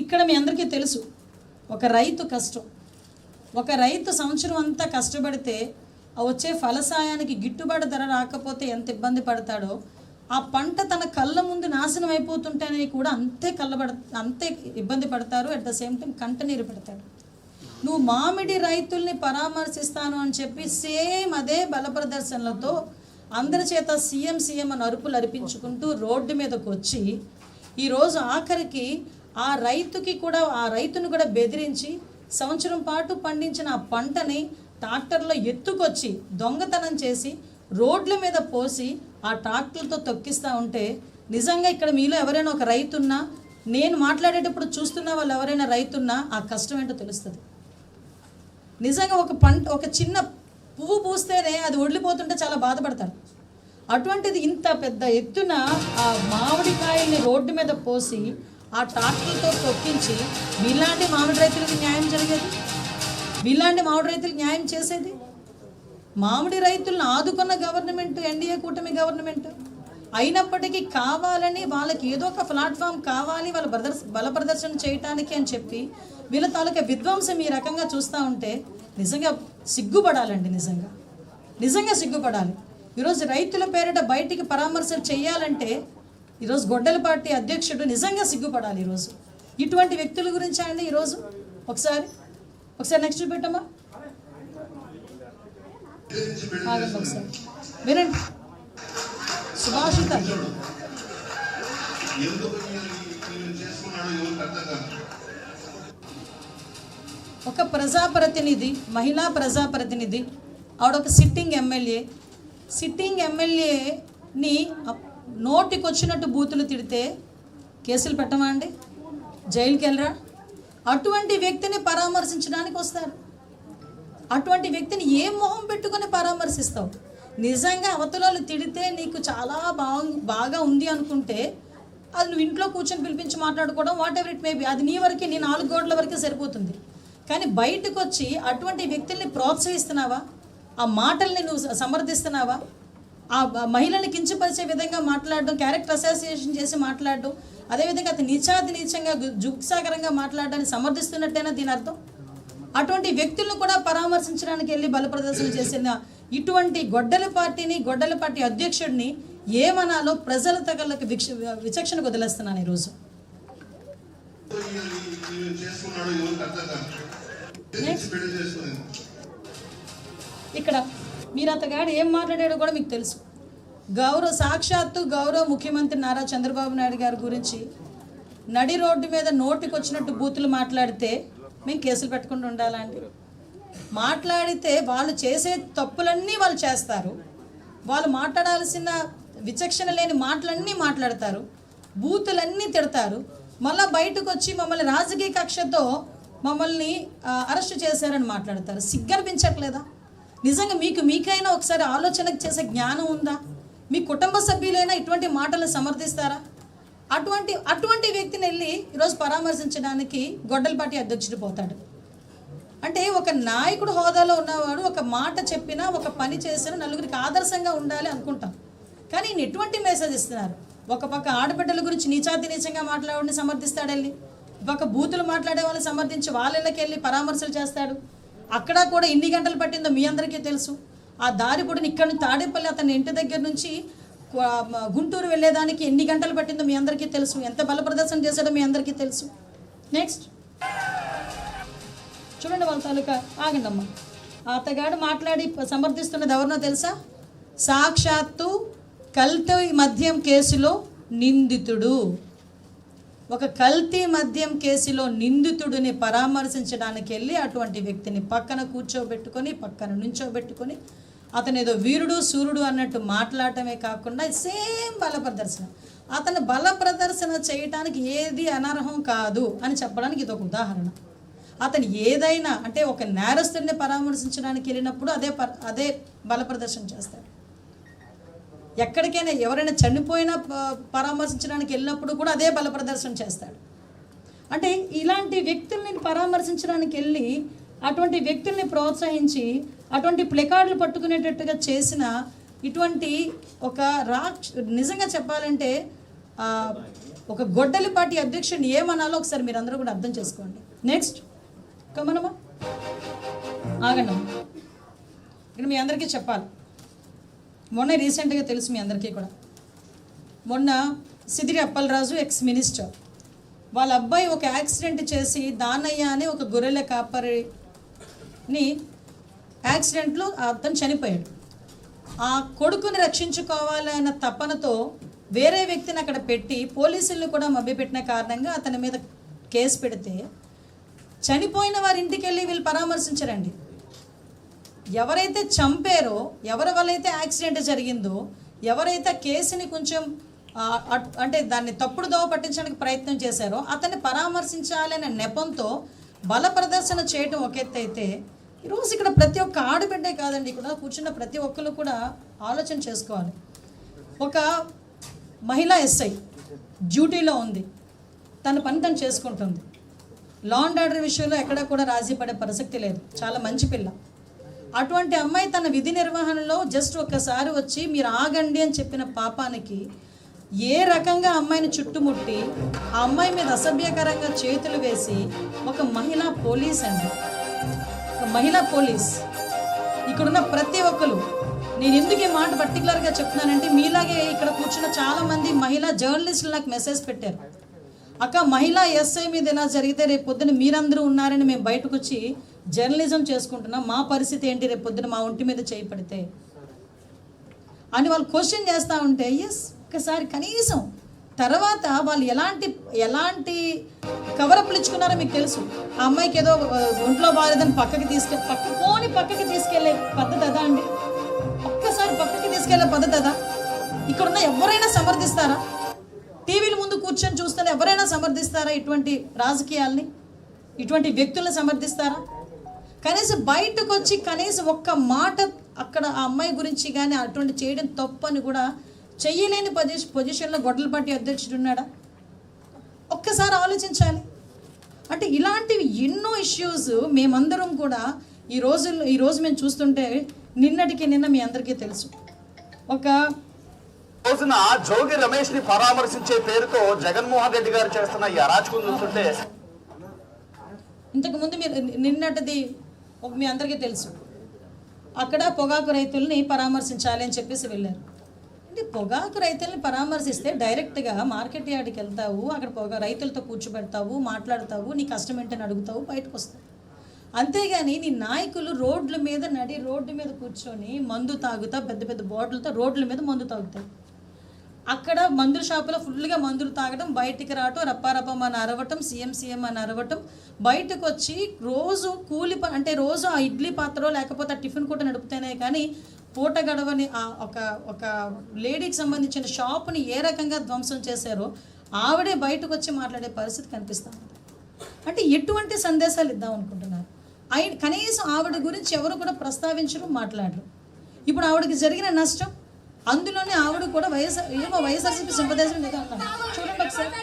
ఇక్కడ మీ అందరికీ తెలుసు ఒక రైతు కష్టం. ఒక రైతు సంవత్సరం అంతా కష్టపడితే వచ్చే ఫలసాయానికి గిట్టుబాటు ధర రాకపోతే ఎంత ఇబ్బంది పడతాడో, ఆ పంట తన కళ్ళ ముందు నాశనం అయిపోతుంటేనే కూడా అంతే ఇబ్బంది పడతారు. అట్ ద సేమ్ టైం కంటనీరు పెడతాడు. నువ్వు మామిడి రైతుల్ని పరామర్శిస్తాను అని చెప్పి సేమ్ అదే బల ప్రదర్శనలతో అందరి చేత సీఎం అని అరుపులు అరిపించుకుంటూ రోడ్డు మీదకు వచ్చి ఈరోజు ఆఖరికి ఆ రైతును కూడా బెదిరించి సంవత్సరం పాటు పండించిన ఆ పంటని ట్రాక్టర్లో ఎత్తుకొచ్చి దొంగతనం చేసి రోడ్ల మీద పోసి ఆ ట్రాక్టర్లతో తొక్కిస్తూ ఉంటే, నిజంగా ఇక్కడ మీలో ఎవరైనా ఒక రైతున్నా, నేను మాట్లాడేటప్పుడు చూస్తున్న వాళ్ళు ఎవరైనా రైతున్నా ఆ కష్టం ఏంటో తెలుస్తుంది. నిజంగా ఒక చిన్న పువ్వు పూస్తేనే అది ఒడిలిపోతుంటే చాలా బాధపడతారు. అటువంటిది ఇంత పెద్ద ఎత్తున ఆ మామిడికాయల్ని రోడ్డు మీద పోసి ఆ ట్రాక్టర్తో తొక్కించి మీలాంటి మామిడి రైతులకి న్యాయం జరిగేది, మీలాంటి మామిడి రైతులకు న్యాయం చేసేది. మామిడి రైతులను ఆదుకున్న గవర్నమెంట్ ఎన్డీఏ కూటమి గవర్నమెంట్ అయినప్పటికీ కావాలని వాళ్ళకి ఏదో ఒక ప్లాట్ఫామ్ కావాలి వాళ్ళ బల ప్రదర్శన చేయటానికి అని చెప్పి వీళ్ళ తాలూకా విధ్వంసం ఈ రకంగా చూస్తూ ఉంటే నిజంగా సిగ్గుపడాలండి. నిజంగా సిగ్గుపడాలి. ఈరోజు రైతుల పేరిట బయటికి పరామర్శలు చేయాలంటే ఈరోజు గొడ్డల పార్టీ అధ్యక్షుడు నిజంగా సిగ్గుపడాలి. ఈరోజు ఇటువంటి వ్యక్తుల గురించా అండి. ఈరోజు ఒకసారి నెక్స్ట్ చూపెట్టమ్మా, ఒకసారి వినండి. సుభాషిత ఒక ప్రజాప్రతినిధి, మహిళా ప్రజాప్రతినిధి, ఆవిడొక సిట్టింగ్ ఎమ్మెల్యేని నోటికి వచ్చినట్టు బూతులు తిడితే కేసులు పెట్టమా అండి? జైలుకి వెళ్ళరా? అటువంటి వ్యక్తిని పరామర్శించడానికి వస్తారు. అటువంటి వ్యక్తిని ఏ మొహం పెట్టుకొని పరామర్శిస్తావు? నిజంగా అవతలలో తిడితే నీకు చాలా బాగా ఉంది అనుకుంటే అది నువ్వు ఇంట్లో కూర్చొని పిలిపించి మాట్లాడుకోవడం, what ever it may be, అది నీ వరకే, నీ 4 గోడల వరకే సరిపోతుంది. కానీ బయటకు వచ్చి అటువంటి వ్యక్తుల్ని ప్రోత్సహిస్తున్నావా? ఆ మాటల్ని నువ్వు సమర్థిస్తున్నావా? ఆ మహిళల్ని కించపరిచే విధంగా మాట్లాడడం, క్యారెక్టర్ అసోసియేషన్ చేసి మాట్లాడడం, అదేవిధంగా అతను నీచంగా జుగ్సాకరంగా మాట్లాడడాన్ని సమర్థిస్తున్నట్టేనా దీని అర్థం? అటువంటి వ్యక్తులను కూడా పరామర్శించడానికి వెళ్ళి బల ప్రదర్శన చేసిన ఇటువంటి గొడ్డల పార్టీ అధ్యక్షుడిని ఏమనాలో ప్రజల తగలకు విచక్షణ వదిలేస్తున్నాను ఈరోజు. ఇక్కడ మీరు అతగాడు ఏం మాట్లాడాడో కూడా మీకు తెలుసు. సాక్షాత్తు గౌరవ ముఖ్యమంత్రి నారా చంద్రబాబు నాయుడు గారి గురించి నడి రోడ్డు మీద నోటికి వచ్చినట్టు బూతులు మాట్లాడితే మేము కేసులు పెట్టకుండా ఉండాలండి. మాట్లాడితే వాళ్ళు చేసే తప్పులన్నీ వాళ్ళు చేస్తారు, వాళ్ళు మాట్లాడాల్సిన విచక్షణ లేని మాటలన్నీ మాట్లాడతారు, బూతులన్నీ తిడతారు, మళ్ళీ బయటకు వచ్చి మమ్మల్ని రాజకీయ కక్షతో మమ్మల్ని అరెస్ట్ చేశారని మాట్లాడతారు. సిగ్గనిపించట్లేదా? నిజంగా మీకైనా ఒకసారి ఆలోచనకు చేసే జ్ఞానం ఉందా? మీ కుటుంబ సభ్యులైనా ఇటువంటి మాటలను సమర్థిస్తారా? అటువంటి వ్యక్తిని వెళ్ళి ఈరోజు పరామర్శించడానికి గొడ్డల పార్టీ అధ్యక్షుడు పోతాడు అంటే, ఒక నాయకుడు హోదాలో ఉన్నవాడు ఒక మాట చెప్పినా, ఒక పని చేసినా నలుగురికి ఆదర్శంగా ఉండాలి అనుకుంటాం. కానీ ఈయన ఎటువంటి మెసేజ్ ఇస్తున్నారు? ఒక పక్క ఆడబిడ్డల గురించి నీచంగా మాట్లాడి సమర్థిస్తాడు, వెళ్ళి ఒక బూతులు మాట్లాడే వాళ్ళని సమర్థించి వాళ్ళకి వెళ్ళి పరామర్శలు చేస్తాడు. అక్కడ కూడా ఎన్ని గంటలు పట్టిందో మీ అందరికీ తెలుసు. ఆ దారి పొడిని ఇక్కడ నుంచి తాడేపల్లి అతని ఇంటి దగ్గర నుంచి గుంటూరు వెళ్ళేదానికి ఎన్ని గంటలు పట్టిందో మీ అందరికీ తెలుసు. ఎంత బల ప్రదర్శన చేశాడో మీ అందరికీ తెలుసు. నెక్స్ట్ చూడండి వాళ్ళ తాలూకా. ఆగండి అమ్మ. అతగాడు మాట్లాడి సమర్థిస్తున్నది ఎవరినో తెలుసా? సాక్షాత్తు కల్తీ మద్యం కేసులో నిందితుడు. ఒక కల్తీ మద్యం కేసులో నిందితుడిని పరామర్శించడానికి వెళ్ళి అటువంటి వ్యక్తిని పక్కన నుంచోబెట్టుకొని అతను ఏదో వీరుడు సూర్యుడు అన్నట్టు మాట్లాడటమే కాకుండా సేమ్ బల ప్రదర్శన. అతను బల ప్రదర్శన చేయటానికి ఏది అనర్హం కాదు అని చెప్పడానికి ఇది ఒక ఉదాహరణ. అతను ఏదైనా అంటే ఒక నేరస్తుడిని పరామర్శించడానికి వెళ్ళినప్పుడు అదే బల ప్రదర్శన చేస్తాడు. ఎక్కడికైనా ఎవరైనా చనిపోయినా పరామర్శించడానికి వెళ్ళినప్పుడు కూడా అదే బల ప్రదర్శన చేస్తాడు. అంటే ఇలాంటి వ్యక్తుల్ని పరామర్శించడానికి వెళ్ళి అటువంటి వ్యక్తుల్ని ప్రోత్సహించి అటువంటి ప్లెకార్డులు పట్టుకునేటట్టుగా చేసిన ఇటువంటి ఒక నిజంగా చెప్పాలంటే ఒక గొడ్డలి పార్టీ అధ్యక్షుడిని ఏమనాలో ఒకసారి మీరు అందరూ కూడా అర్థం చేసుకోండి. నెక్స్ట్ కమనమ్మా, ఆగండి. ఇక్కడ మీ అందరికీ చెప్పాలి, మొన్న రీసెంట్గా తెలుసు మీ అందరికీ కూడా, మొన్న సిదిరి అప్పలరాజు ఎక్స్ మినిస్టర్ వాళ్ళ అబ్బాయి ఒక యాక్సిడెంట్ చేసి దానయ్య అని ఒక గొర్రెల కాపరిని యాక్సిడెంట్లో అతను చనిపోయాడు. ఆ కొడుకుని రక్షించుకోవాలన్న తపనతో వేరే వ్యక్తిని అక్కడ పెట్టి పోలీసులను కూడా మభ్యపెట్టిన కారణంగా అతని మీద కేసు పెడితే చనిపోయిన వారి ఇంటికి వెళ్ళి వీళ్ళు పరామర్శించరండి. ఎవరైతే చంపారో, ఎవరి వల్ల అయితే యాక్సిడెంట్ జరిగిందో, ఎవరైతే కేసుని కొంచెం అంటే దాన్ని తప్పుడు దోవ పట్టించడానికి ప్రయత్నం చేశారో అతన్ని పరామర్శించాలనే నెపంతో బల ప్రదర్శన చేయడం ఒక ఎత్తు అయితే, ఈరోజు ఇక్కడ ప్రతి ఒక్క ఆడబిడ్డే కాదండి, ఇక్కడ కూర్చున్న ప్రతి ఒక్కరు కూడా ఆలోచన చేసుకోవాలి. ఒక మహిళా ఎస్ఐ డ్యూటీలో ఉంది, తన పని తను చేసుకుంటుంది, లా అండ్ ఆర్డర్ విషయంలో ఎక్కడ కూడా రాజీ పడే ప్రసక్తి లేదు, చాలా మంచి పిల్ల. అటువంటి అమ్మాయి తన విధి నిర్వహణలో జస్ట్ ఒక్కసారి వచ్చి మీరు ఆగండి అని చెప్పిన పాపానికి ఏ రకంగా అమ్మాయిని చుట్టుముట్టి ఆ అమ్మాయి మీద అసభ్యకరంగా చేతులు వేసి ఒక మహిళా పోలీస్ అండి, ఒక మహిళా పోలీస్. ఇక్కడున్న ప్రతి ఒక్కరు, నేను ఎందుకు ఈ మాట పర్టికులర్గా చెప్తున్నానంటే మీలాగే ఇక్కడ కూర్చున్న చాలామంది మహిళా జర్నలిస్టులు నాకు మెసేజ్ పెట్టారు, అక్క మహిళా ఎస్ఐ మీద ఇలా జరిగితే రేపు పొద్దున మీరందరూ ఉన్నారని మేము బయటకు వచ్చి జర్నలిజం చేసుకుంటున్నాం, మా పరిస్థితి ఏంటి రేపు పొద్దున మా ఒంటి మీద చేయి పడితే అని వాళ్ళు క్వశ్చన్ చేస్తూ ఉంటే, ఎస్ ఒక్కసారి కనీసం తర్వాత వాళ్ళు ఎలాంటి కవరప్లు ఇచ్చుకున్నారో మీకు తెలుసు. ఆ అమ్మాయికి ఏదో ఒంట్లో బాగాలేదని పక్కకి తీసుకెళ్ళే పద్ధతి అదా అండి? ఒక్కసారి పక్కకి తీసుకెళ్లే పద్ధతి అదా? ఇక్కడున్న ఎవరైనా సమర్థిస్తారా? టీవీల ముందు కూర్చొని చూస్తే ఎవరైనా సమర్థిస్తారా ఇటువంటి రాజకీయాల్ని, ఇటువంటి వ్యక్తులను సమర్థిస్తారా? కనీసం బయటకు వచ్చి కనీసం ఒక్క మాట అక్కడ ఆ అమ్మాయి గురించి కానీ అటువంటి చేయడం తప్పు అని కూడా చెయ్యలేని పొజిషన్లో గొడ్డలపాటి అధ్యక్షుడు ఉన్నాడా? ఒక్కసారి ఆలోచించాలి. అంటే ఇలాంటివి ఎన్నో ఇష్యూస్ మేమందరం కూడా ఈరోజు మేము చూస్తుంటే నిన్నటికి నిన్న మీ అందరికీ తెలుసు, ఒక రోజున జోగి రమేష్ ని పరామర్శించే పేరుతో జగన్మోహన్ రెడ్డి గారు చేస్తున్న ఈ అరాచకం చూస్తుంటే, ఇంతకుముందు మీరు నిన్నటిది మీ అందరికీ తెలుసు, అక్కడ పొగాకు రైతుల్ని పరామర్శించాలి అని చెప్పేసి వెళ్ళారు. అంటే పొగాకు రైతుల్ని పరామర్శిస్తే డైరెక్ట్గా మార్కెట్ యార్డ్కి వెళ్తావు, అక్కడ రైతులతో కూర్చోబెడతావు, మాట్లాడతావు, నీ కష్టం ఏంటని అడుగుతావు, బయటకు వస్తావు. అంతేగాని నీ నాయకులు రోడ్ల మీద కూర్చొని మందు తాగుతా, పెద్ద పెద్ద బాటిల్తో రోడ్ల మీద మందు తాగుతారు. అక్కడ మందుల షాపులో ఫుల్గా మందులు తాగడం, బయటికి రావటం, రప్పారప్పం అని అరవటం, సీఎం అని అరవటం, బయటకు వచ్చి రోజు కూలి అంటే రోజు ఆ ఇడ్లీ పాత్ర లేకపోతే ఆ టిఫిన్ కూడా నడుపుతేనే కానీ పూట గడవని ఒక లేడీకి సంబంధించిన షాపుని ఏ రకంగా ధ్వంసం చేశారో ఆవిడే బయటకు వచ్చి మాట్లాడే పరిస్థితి కనిపిస్తూ ఉంది. అంటే ఎటువంటి సందేశాలు ఇద్దాం అనుకుంటున్నారు? కనీసం ఆవిడ గురించి ఎవరు కూడా ప్రస్తావించరు, మాట్లాడరు. ఇప్పుడు ఆవిడకి జరిగిన నష్టం, అందులోనే ఆవిడ కూడా వైఎస్ఆర్సీపీ సింపథైజర్ లేదా అన్నారు. చూడండి ఒకసారి,